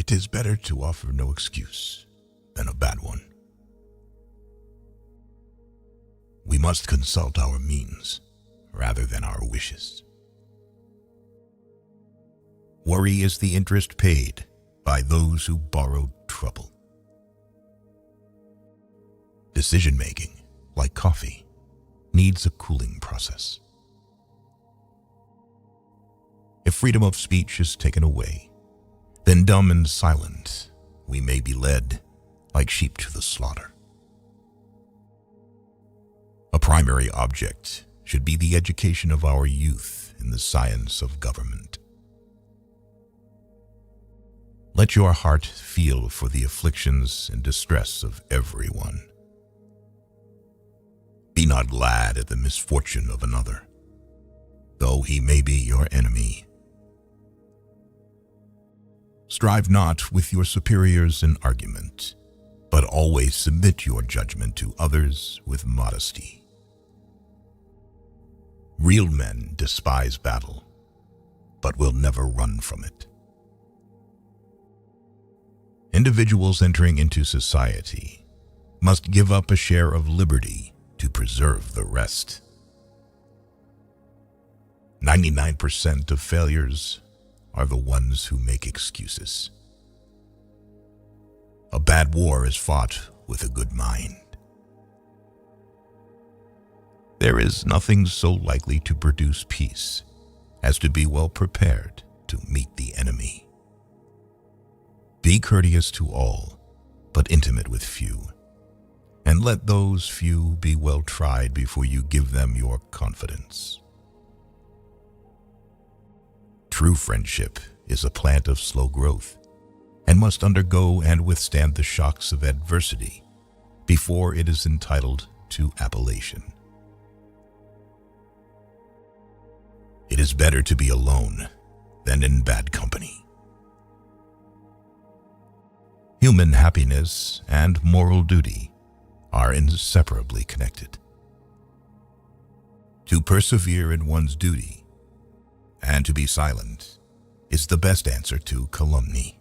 It is better to offer no excuse than a bad one. We must consult our means rather than our wishes. Worry is the interest paid by those who borrowed trouble. Decision-making, like coffee, needs a cooling process. If freedom of speech is taken away, then dumb and silent we may be led like sheep to the slaughter. A primary object should be the education of our youth in the science of government. Let your heart feel for the afflictions and distress of everyone. Be not glad at the misfortune of another, though he may be your enemy. Strive not with your superiors in argument, but always submit your judgment to others with modesty. Real men despise battle, but will never run from it. Individuals entering into society must give up a share of liberty to preserve the rest. 99% of failures are the ones who make excuses. A bad war is fought with a good mind. There is nothing so likely to produce peace as to be well prepared to meet the enemy. Be courteous to all, but intimate with few, and let those few be well tried before you give them your confidence. True friendship is a plant of slow growth and must undergo and withstand the shocks of adversity before it is entitled to appellation. It is better to be alone than in bad company. Human happiness and moral duty are inseparably connected. To persevere in one's duty and to be silent is the best answer to calumny.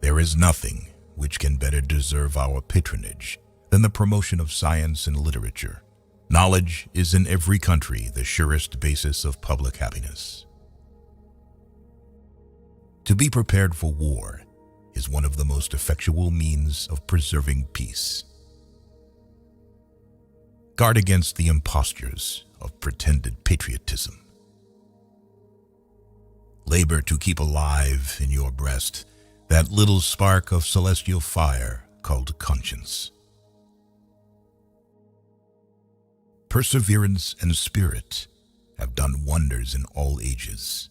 There is nothing which can better deserve our patronage than the promotion of science and literature. Knowledge is in every country the surest basis of public happiness. To be prepared for war is one of the most effectual means of preserving peace. Guard against the impostures of pretended patriotism. Labor to keep alive in your breast that little spark of celestial fire called conscience. Perseverance and spirit have done wonders in all ages.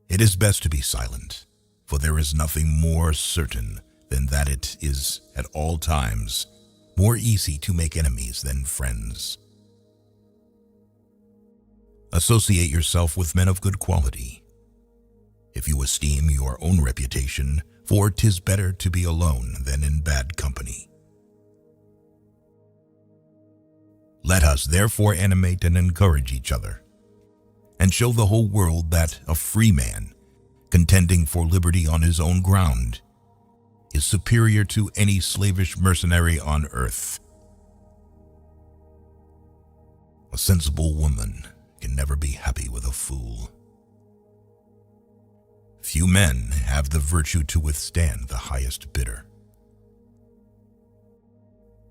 It is best to be silent, for there is nothing more certain than that it is at all times more easy to make enemies than friends. Associate yourself with men of good quality. If you esteem your own reputation, for 'tis better to be alone than in bad company. Let us therefore animate and encourage each other, and show the whole world that a free man, contending for liberty on his own ground, is superior to any slavish mercenary on earth. A sensible woman can never be happy with a fool. Few men have the virtue to withstand the highest bidder.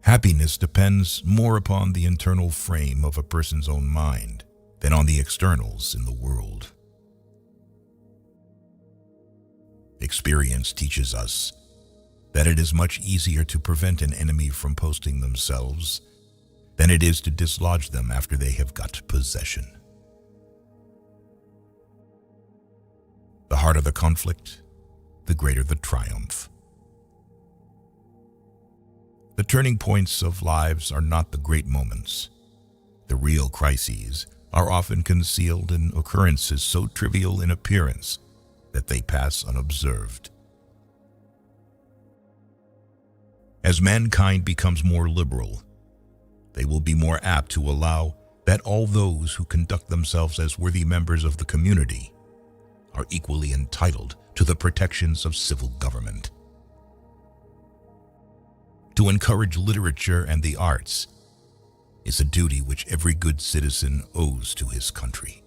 Happiness depends more upon the internal frame of a person's own mind than on the externals in the world. Experience teaches us that it is much easier to prevent an enemy from posting themselves than it is to dislodge them after they have got possession. The harder the conflict, the greater the triumph. The turning points of lives are not the great moments. The real crises are often concealed in occurrences so trivial in appearance that they pass unobserved. As mankind becomes more liberal, they will be more apt to allow that all those who conduct themselves as worthy members of the community are equally entitled to the protections of civil government. To encourage literature and the arts is a duty which every good citizen owes to his country.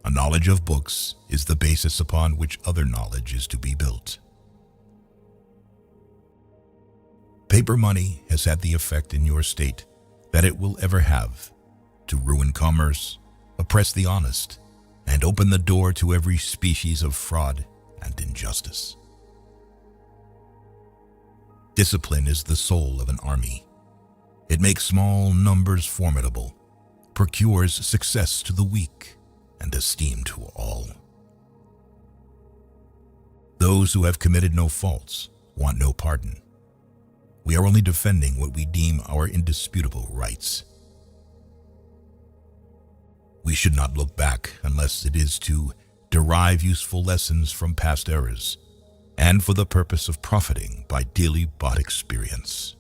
A knowledge of books is the basis upon which other knowledge is to be built. Paper money has had the effect in your state that it will ever have to ruin commerce, oppress the honest, and open the door to every species of fraud and injustice. Discipline is the soul of an army. It makes small numbers formidable, procures success to the weak, and esteem to all. Those who have committed no faults want no pardon. We are only defending what we deem our indisputable rights. We should not look back unless it is to derive useful lessons from past errors and for the purpose of profiting by daily bought experience.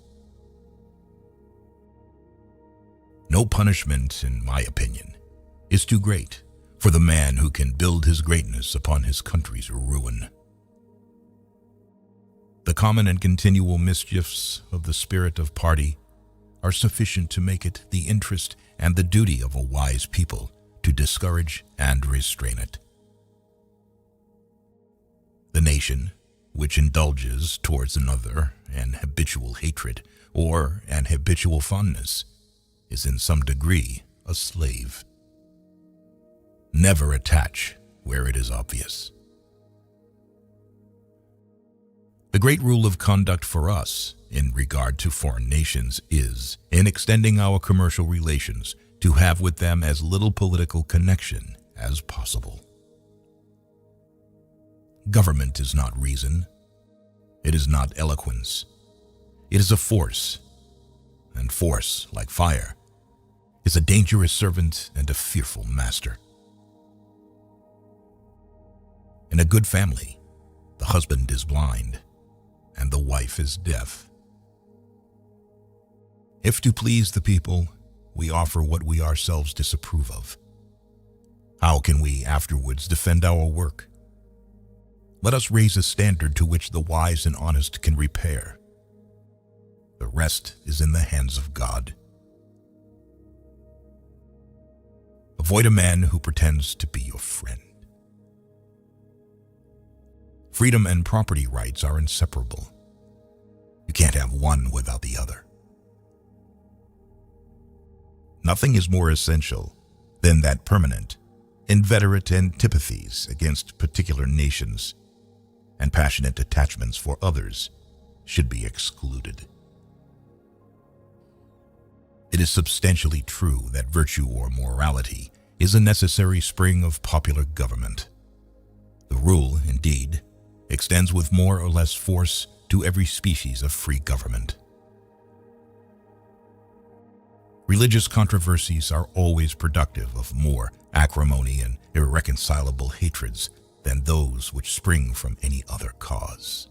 No punishment, in my opinion, is too great for the man who can build his greatness upon his country's ruin. The common and continual mischiefs of the spirit of party are sufficient to make it the interest and the duty of a wise people to discourage and restrain it. The nation, which indulges towards another an habitual hatred or an habitual fondness, is in some degree a slave. Never attach where it is obvious. The great rule of conduct for us in regard to foreign nations is, in extending our commercial relations, to have with them as little political connection as possible. Government is not reason. It is not eloquence. It is a force, and force, like fire, is a dangerous servant and a fearful master. In a good family, the husband is blind, and the wife is deaf. If to please the people, we offer what we ourselves disapprove of, how can we afterwards defend our work? Let us raise a standard to which the wise and honest can repair. The rest is in the hands of God. Avoid a man who pretends to be your friend. Freedom and property rights are inseparable. You can't have one without the other. Nothing is more essential than that permanent, inveterate antipathies against particular nations and passionate attachments for others should be excluded. It is substantially true that virtue or morality is a necessary spring of popular government. The rule, indeed, extends with more or less force to every species of free government. Religious controversies are always productive of more acrimony and irreconcilable hatreds than those which spring from any other cause.